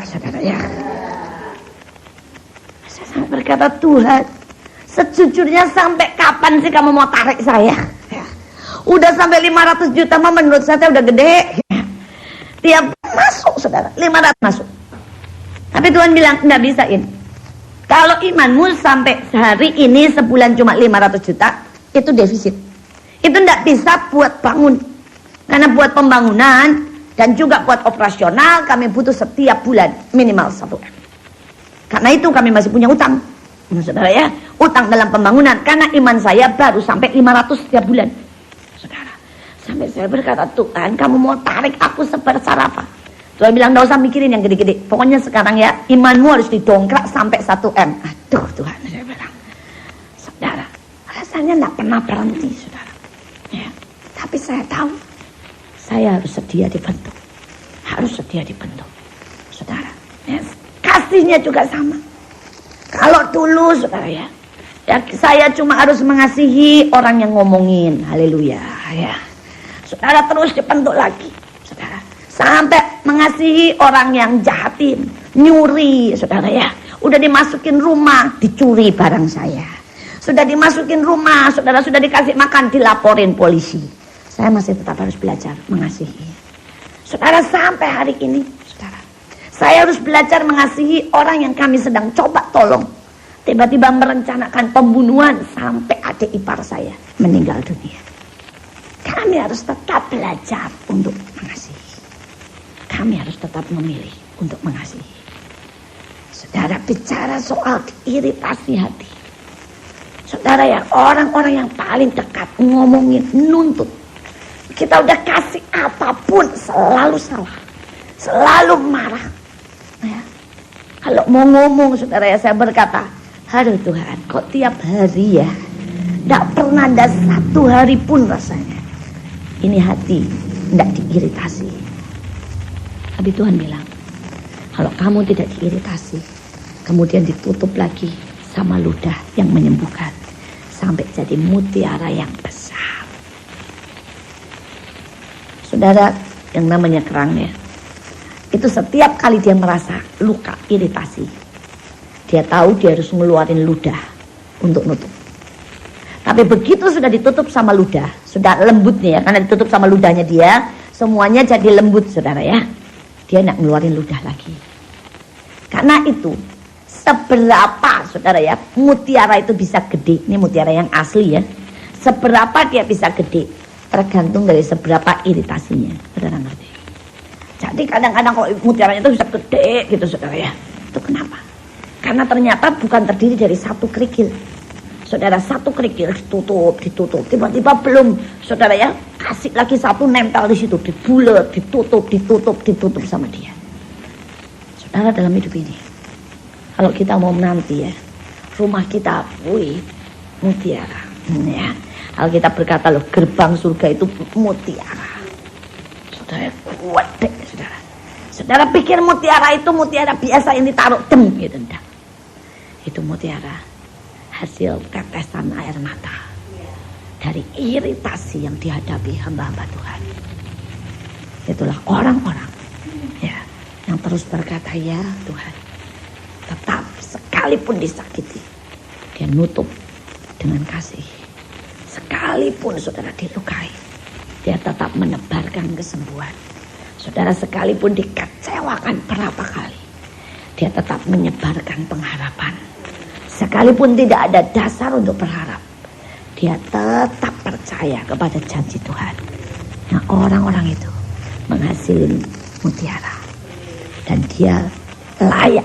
saudara ya. Saya berkata, Tuhan, sejujurnya sampai kapan sih kamu mau tarik saya? Ya. Udah sampai 500 juta mah menurut saya udah gede. Ya. Tiap masuk saudara, 500 masuk. Tapi Tuhan bilang, nggak bisa ini. Kalau imanmu sampai sehari ini sebulan cuma 500 juta, itu defisit. Itu nggak bisa buat bangun. Karena buat pembangunan dan juga buat operasional kami butuh setiap bulan minimal 1 M. Karena itu kami masih punya utang. Saudara ya, utang dalam pembangunan. Karena iman saya baru sampai 500 setiap bulan. Saudara, sampai saya berkata, Tuhan kamu mau tarik aku sebesar apa? Tuhan bilang, gak usah mikirin yang gede-gede. Pokoknya sekarang ya, imanmu harus didongkrak sampai 1 M. Aduh Tuhan, saya bilang. Saudara, rasanya gak pernah berhenti, saudara. Ya, tapi saya tahu, saya harus sedia dibentuk. Harus sedia dibentuk. Saudara, ya, kasihnya juga sama. Kalau dulu, saudara ya, saya cuma harus mengasihi orang yang ngomongin. Haleluya, ya. Saudara terus dibentuk lagi, saudara. Sampai mengasihi orang yang jahatin, nyuri, saudara ya. Udah dimasukin rumah, dicuri barang saya. Sudah dimasukin rumah, saudara sudah dikasih makan, dilaporin polisi. Saya masih tetap harus belajar mengasihi. Saudara sampai hari ini, saudara, saya harus belajar mengasihi orang yang kami sedang coba tolong. Tiba-tiba merencanakan pembunuhan sampai adik ipar saya meninggal dunia. Kami harus tetap belajar untuk mengasihi. Kami harus tetap memilih untuk mengasihi. Saudara bicara soal iritasi hati. Saudara ya, orang-orang yang paling dekat ngomongin, nuntut. Kita udah kasih apapun selalu salah. Selalu marah. Ya. Kalau mau ngomong saudara ya, saya berkata, aduh Tuhan, kok tiap hari ya, tidak pernah ada 1 hari pun rasanya ini hati tidak diiritasi. Tapi Tuhan bilang, kalau kamu tidak diiritasi, kemudian ditutup lagi sama ludah yang menyembuhkan, sampai jadi mutiara yang besar. Saudara, yang namanya kerangnya, itu setiap kali dia merasa luka, iritasi, dia tahu dia harus ngeluarin ludah untuk nutup. Tapi begitu sudah ditutup sama ludah, sudah lembutnya ya, karena ditutup sama ludahnya dia, semuanya jadi lembut saudara ya. Dia nak ngeluarin ludah lagi. Karena itu, seberapa saudara ya, mutiara itu bisa gede, ini mutiara yang asli ya. Seberapa dia bisa gede, tergantung dari seberapa iritasinya. Saudara ngerti? Jadi kadang-kadang kalau mutiaranya itu bisa gede gitu saudara ya. Itu kenapa? Karena ternyata bukan terdiri dari 1 kerikil. Saudara, 1 kerikil ditutup. Tiba-tiba belum, saudara ya, kasih lagi 1 nempel di situ, dibulet, ditutup sama dia. Saudara dalam hidup ini, kalau kita mau menanti ya, rumah kita, mutiara. Ya. Kalau kita berkata loh, gerbang surga itu mutiara. Saudara, kuat deh, saudara. Saudara pikir mutiara itu mutiara biasa ini taruh dem gitu, enggak. Itu mutiara hasil tetesan air mata dari iritasi yang dihadapi hamba-hamba Tuhan. Itulah orang-orang ya yang terus berkata, ya Tuhan, tetap sekalipun disakiti, dia nutup dengan kasih. Sekalipun saudara dilukai, dia tetap menebarkan kesembuhan. Saudara, sekalipun dikecewakan berapa kali, dia tetap menyebarkan pengharapan. Sekalipun tidak ada dasar untuk berharap, dia tetap percaya kepada janji Tuhan. Nah, orang-orang itu menghasilkan mutiara, dan dia layak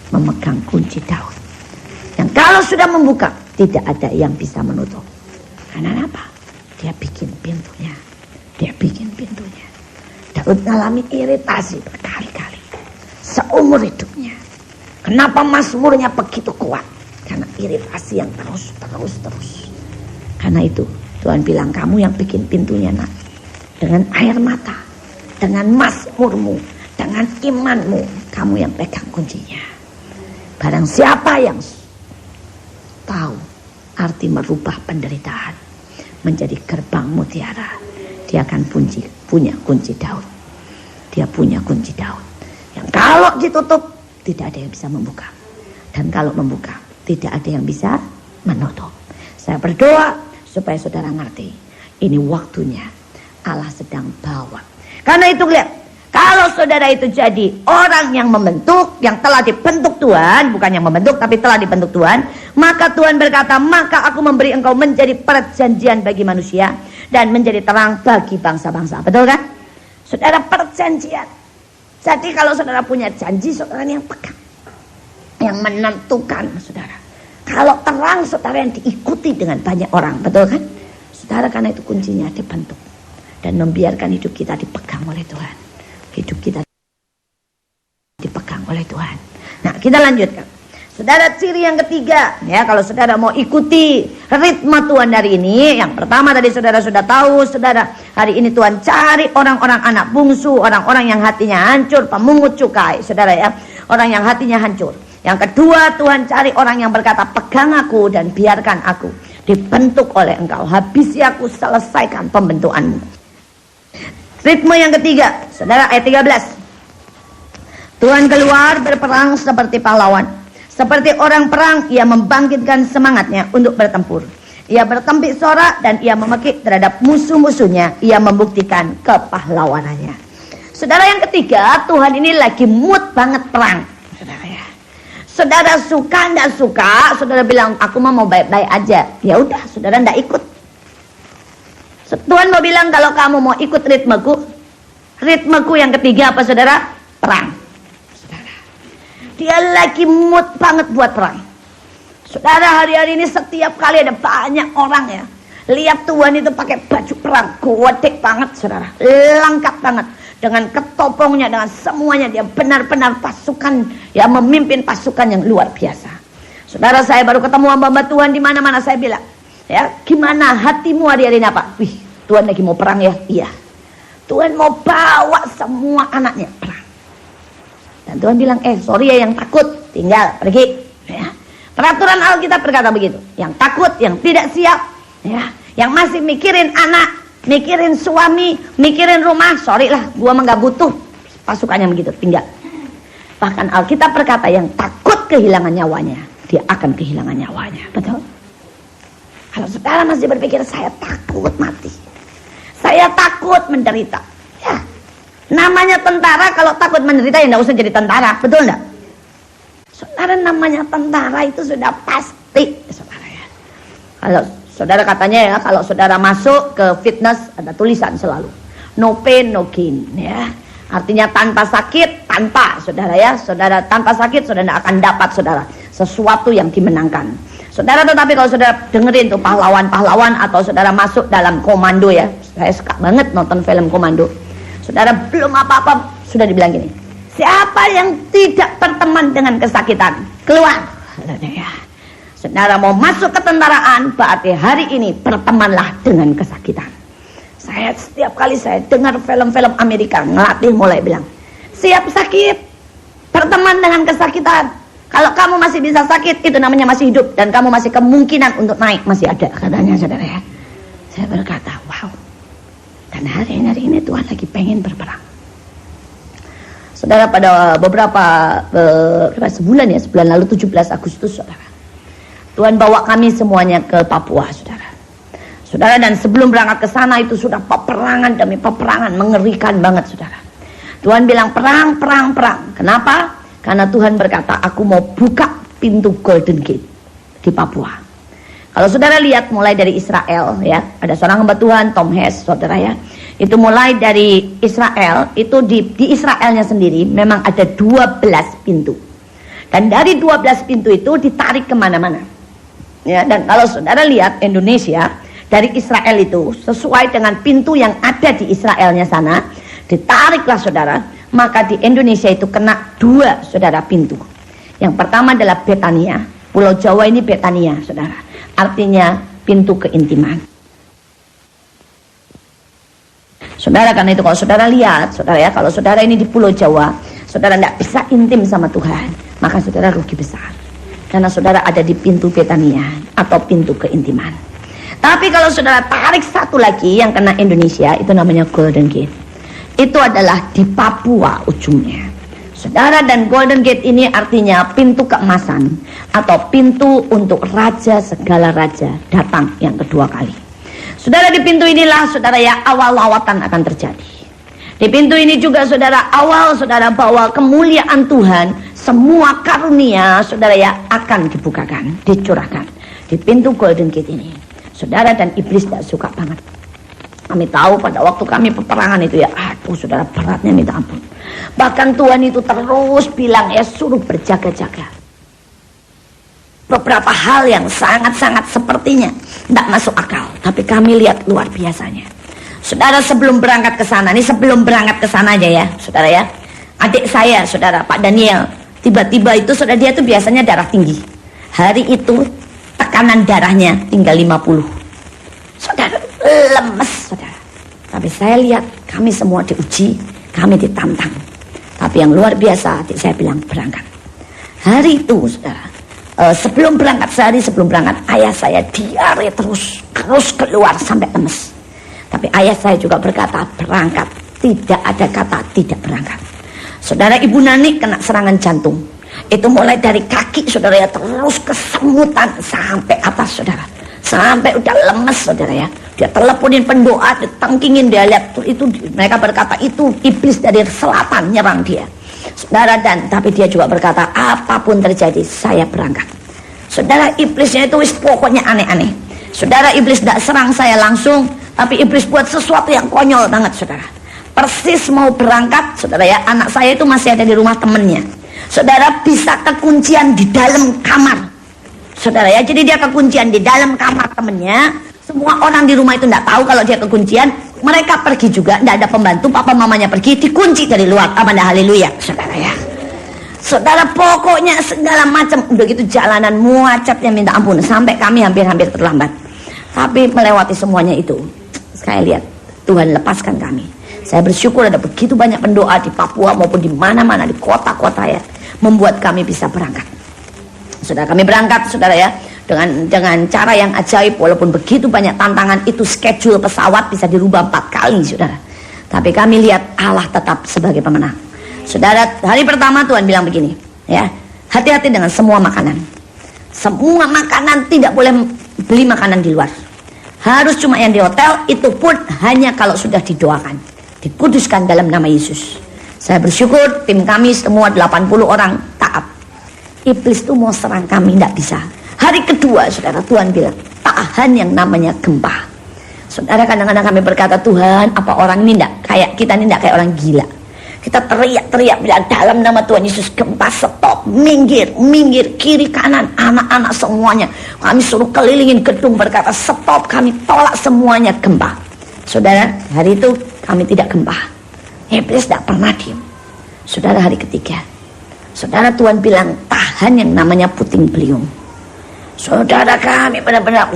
memegang kunci Daud, yang kalau sudah membuka tidak ada yang bisa menutup. Karena apa? Dia bikin pintunya. Daud mengalami iritasi berkali-kali seumur hidupnya. Kenapa mazmurnya begitu kuat? Karena iritasi yang terus. Karena itu Tuhan bilang, kamu yang bikin pintunya nak, dengan air mata, dengan mazmurmu, dengan imanmu, kamu yang pegang kuncinya. Barang siapa yang tahu arti merubah penderitaan menjadi gerbang mutiara, dia akan punya kunci Daud. Dia punya kunci Daud Dan kalau ditutup, tidak ada yang bisa membuka. Dan kalau membuka, tidak ada yang bisa menutup. Saya berdoa supaya saudara ngerti, ini waktunya Allah sedang bawa. Karena itu lihat, kalau saudara itu jadi orang yang membentuk, yang telah dibentuk Tuhan, bukan yang membentuk tapi telah dibentuk Tuhan, maka Tuhan berkata, maka aku memberi engkau menjadi perjanjian bagi manusia dan menjadi terang bagi bangsa-bangsa. Betul kan? Saudara, perjanjian. Jadi kalau saudara punya janji, saudara yang pegang, yang menentukan saudara. Kalau terang, saudara yang diikuti dengan banyak orang. Betul kan? Saudara, karena itu kuncinya dibentuk dan membiarkan hidup kita dipegang oleh Tuhan. Hidup kita dipegang oleh Tuhan. Nah, kita lanjutkan. Saudara, ciri yang ketiga, ya, kalau saudara mau ikuti ritme Tuhan hari ini, yang pertama tadi saudara sudah tahu, saudara, hari ini Tuhan cari orang-orang anak bungsu, orang-orang yang hatinya hancur, pemungut cukai, saudara ya, orang yang hatinya hancur. Yang kedua, Tuhan cari orang yang berkata, pegang aku dan biarkan aku dibentuk oleh engkau, habisi aku, selesaikan pembentukanmu. Ritme yang ketiga, saudara, ayat 13. Tuhan keluar berperang seperti pahlawan. Seperti orang perang, ia membangkitkan semangatnya untuk bertempur. Ia bertempik sorak dan ia memekik terhadap musuh-musuhnya. Ia membuktikan kepahlawanannya. Saudara, yang ketiga, Tuhan ini lagi mood banget perang. Saudara ya. Saudara suka enggak suka, saudara bilang aku mau baik-baik aja. Ya udah, saudara enggak ikut. Tuhan mau bilang kalau kamu mau ikut ritmeku yang ketiga apa saudara? Perang. Saudara, dia lagi mood banget buat perang. Saudara, hari-hari ini setiap kali ada banyak orang ya, lihat Tuhan itu pakai baju perang, gede banget saudara, lengkap banget dengan ketopongnya, dengan semuanya, dia benar-benar pasukan, ya, memimpin pasukan yang luar biasa. Saudara, saya baru ketemu hamba Tuhan di mana-mana, saya bilang, ya, gimana hatimu hari-hari ini apa? Wih, Tuhan lagi mau perang ya? Iya. Tuhan mau bawa semua anaknya perang. Dan Tuhan bilang, sorry ya yang takut, tinggal pergi. Ya. Peraturan Alkitab berkata begitu. Yang takut, yang tidak siap, ya, yang masih mikirin anak, mikirin suami, mikirin rumah, sorry lah, gua mah gak butuh pasukannya begitu, tinggal. Bahkan Alkitab berkata yang takut kehilangan nyawanya, dia akan kehilangan nyawanya. Betul? Kalau saudara masih berpikir saya takut mati, saya takut menderita, ya, namanya tentara kalau takut menderita ya enggak usah jadi tentara, betul enggak? Saudara, namanya tentara itu sudah pasti, saudara ya. Kalau saudara katanya ya, kalau saudara masuk ke fitness ada tulisan selalu no pain no gain, ya. Artinya tanpa sakit, tanpa, saudara ya, saudara tanpa sakit saudara tidak akan dapat saudara sesuatu yang dimenangkan. Saudara, tetapi kalau saudara dengerin tuh pahlawan-pahlawan atau saudara masuk dalam komando ya, saya suka banget nonton film komando. Saudara belum apa-apa sudah dibilang gini, siapa yang tidak berteman dengan kesakitan keluar. Ya. Saudara mau masuk ke tentaraan, berarti hari ini bertemanlah dengan kesakitan. Saya setiap kali saya dengar film-film Amerika, ngelatih mulai bilang, siap sakit, berteman dengan kesakitan. Kalau kamu masih bisa sakit, itu namanya masih hidup. Dan kamu masih kemungkinan untuk naik, masih ada, katanya saudara ya. Saya berkata, wow. Dan hari ini Tuhan lagi pengen berperang. Saudara, pada beberapa sebulan ya, sebulan lalu 17 Agustus saudara, Tuhan bawa kami semuanya ke Papua saudara. Saudara, dan sebelum berangkat ke sana itu sudah peperangan demi peperangan, mengerikan banget saudara. Tuhan bilang perang, perang, perang. Kenapa? Karena Tuhan berkata, aku mau buka pintu Golden Gate di Papua. Kalau saudara lihat mulai dari Israel ya, ada seorang hamba Tuhan, Tom Hess, saudara ya. Itu mulai dari Israel, itu di Israelnya sendiri memang ada 12 pintu. Dan dari 12 pintu itu ditarik kemana-mana. Ya, dan kalau saudara lihat Indonesia, dari Israel itu sesuai dengan pintu yang ada di Israelnya sana, ditariklah saudara. Maka di Indonesia itu kena 2 saudara pintu. Yang pertama adalah Betania. Pulau Jawa ini Betania saudara, artinya pintu keintiman. Saudara, karena itu kalau saudara lihat saudara ya, kalau saudara ini di Pulau Jawa, saudara tidak bisa intim sama Tuhan, maka saudara rugi besar. Karena saudara ada di pintu Betania atau pintu keintiman. Tapi kalau saudara tarik satu lagi yang kena Indonesia, itu namanya Golden Gate. Itu adalah di Papua ujungnya. Saudara, dan Golden Gate ini artinya pintu keemasan atau pintu untuk raja segala raja datang yang kedua kali. Saudara, di pintu inilah saudara ya awal lawatan akan terjadi. Di pintu ini juga saudara awal saudara bahwa kemuliaan Tuhan, semua karunia saudara ya akan dibukakan, dicurahkan di pintu Golden Gate ini. Saudara, dan iblis tidak suka banget. Kami tahu pada waktu kami peperangan itu ya, aduh saudara, beratnya minta ampun. Bahkan Tuhan itu terus bilang ya, suruh berjaga-jaga. Beberapa hal yang sangat-sangat sepertinya tidak masuk akal, tapi kami lihat luar biasanya. Saudara, sebelum berangkat ke sana, ini sebelum berangkat ke sana aja ya, saudara ya. Adik saya, saudara, Pak Daniel, tiba-tiba itu saudara, dia tuh biasanya darah tinggi. Hari itu tekanan darahnya tinggal 50. Saudara, lemes saudara. Tapi saya lihat kami semua diuji, kami ditantang. Tapi yang luar biasa, adik saya bilang berangkat. Hari itu saudara, sebelum berangkat, sehari sebelum berangkat, ayah saya diare terus keluar sampai lemes. Tapi ayah saya juga berkata berangkat, tidak ada kata tidak berangkat. Saudara, Ibu Nani kena serangan jantung. Itu mulai dari kaki saudara ya, terus kesemutan sampai atas saudara, sampai udah lemes saudara ya. Dia teleponin pendoa, ditangkingin, dia lihat itu, mereka berkata itu iblis dari selatan nyerang dia saudara. Dan tapi dia juga berkata apapun terjadi saya berangkat. Saudara, iblisnya itu pokoknya aneh-aneh. Saudara, iblis tidak serang saya langsung, tapi iblis buat sesuatu yang konyol banget saudara. Persis mau berangkat saudara ya, anak saya itu masih ada di rumah temennya. Saudara, bisa kekuncian di dalam kamar saudara ya. Jadi dia kekuncian di dalam kamar temennya. Semua orang di rumah itu tidak tahu kalau dia kekuncian. Mereka pergi juga, tidak ada pembantu, papa mamanya pergi, dikunci dari luar. Amanda haleluya saudara ya. Saudara, pokoknya segala macam udah gitu, jalanan macetnya minta ampun, sampai kami hampir-hampir terlambat. Tapi melewati semuanya itu, saya lihat Tuhan lepaskan kami. Saya bersyukur ada begitu banyak pendoa di Papua maupun di mana-mana di kota-kota ya, membuat kami bisa berangkat. Saudara, kami berangkat saudara ya, dengan cara yang ajaib. Walaupun begitu banyak tantangan, itu schedule pesawat bisa dirubah 4 kali saudara. Tapi kami lihat Allah tetap sebagai pemenang. Saudara, hari pertama Tuhan bilang begini ya, hati-hati dengan semua makanan. Semua makanan tidak boleh beli makanan di luar, harus cuma yang di hotel. Itu pun hanya kalau sudah didoakan, dikuduskan dalam nama Yesus. Saya bersyukur tim kami semua 80 orang taat. Iblis itu mau serang kami tidak bisa. Hari kedua saudara, Tuhan bilang tahan yang namanya gempa. Saudara, kadang-kadang kami berkata, Tuhan, apa orang ini tidak kayak kita, ini tidak kayak orang gila. Kita teriak-teriak bilang dalam nama Tuhan Yesus, gempa stop, minggir, kiri kanan, anak-anak semuanya. Kami suruh kelilingin gedung, berkata stop, kami tolak semuanya gempa. Saudara, hari itu kami tidak gempa. Iblis tidak pernah diam. Saudara, hari ketiga, saudara, Tuhan bilang tahan yang namanya puting beliung. Saudara, kami benar-benar,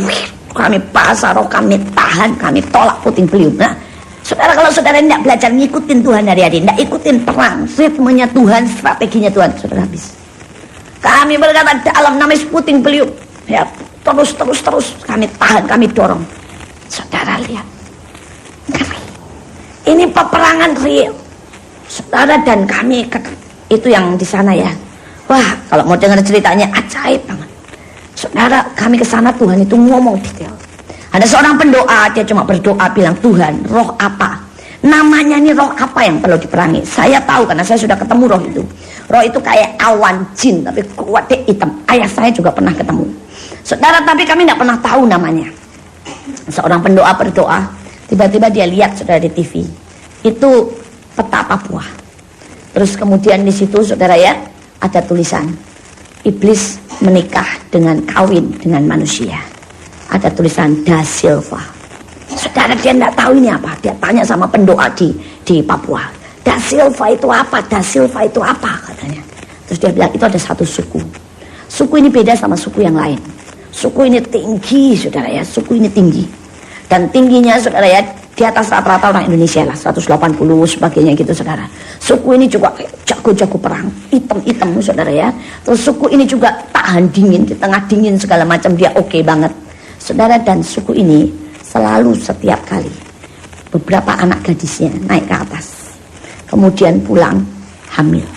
kami pasar roh, kami tahan, kami tolak puting beliung. Nah, saudara, kalau saudara tidak belajar ngikutin Tuhan hari-hari, tidak ikutin perang, ritmenya Tuhan, strateginya Tuhan, saudara habis. Kami berkata dalam namanya puting beliung, ya terus kami tahan, kami dorong. Saudara lihat, ini peperangan real, saudara. Dan kami itu yang di sana ya, wah kalau mau dengar ceritanya ajaib banget. Saudara, kami ke sana, Tuhan itu ngomong detail. Ada seorang pendoa, dia cuma berdoa bilang, Tuhan, roh apa? Namanya ini roh apa yang perlu diperangi? Saya tahu karena saya sudah ketemu roh itu. Roh itu kayak awan jin, tapi kuat, dia hitam. Ayah saya juga pernah ketemu. Saudara, tapi kami tidak pernah tahu namanya. Seorang pendoa berdoa, tiba-tiba dia lihat saudara di TV. Itu peta Papua. Terus kemudian di situ saudara ya, ada tulisan, iblis menikah dengan kawin dengan manusia. Ada tulisan Da Silva. Saudara, dia tidak tahu ini apa. Dia tanya sama pendoa di Papua, Da Silva itu apa? Da Silva itu apa? Katanya. Terus dia bilang itu ada satu suku. Suku ini beda sama suku yang lain. Suku ini tinggi saudara ya. Suku ini tinggi. Dan tingginya saudara ya, di atas rata-rata orang Indonesia lah, 180 sebagainya gitu saudara. Suku ini juga jago-jago perang, hitam-hitam saudara ya. Terus suku ini juga tahan dingin, di tengah dingin segala macam dia oke banget saudara. Dan suku ini selalu setiap kali beberapa anak gadisnya naik ke atas, kemudian pulang hamil.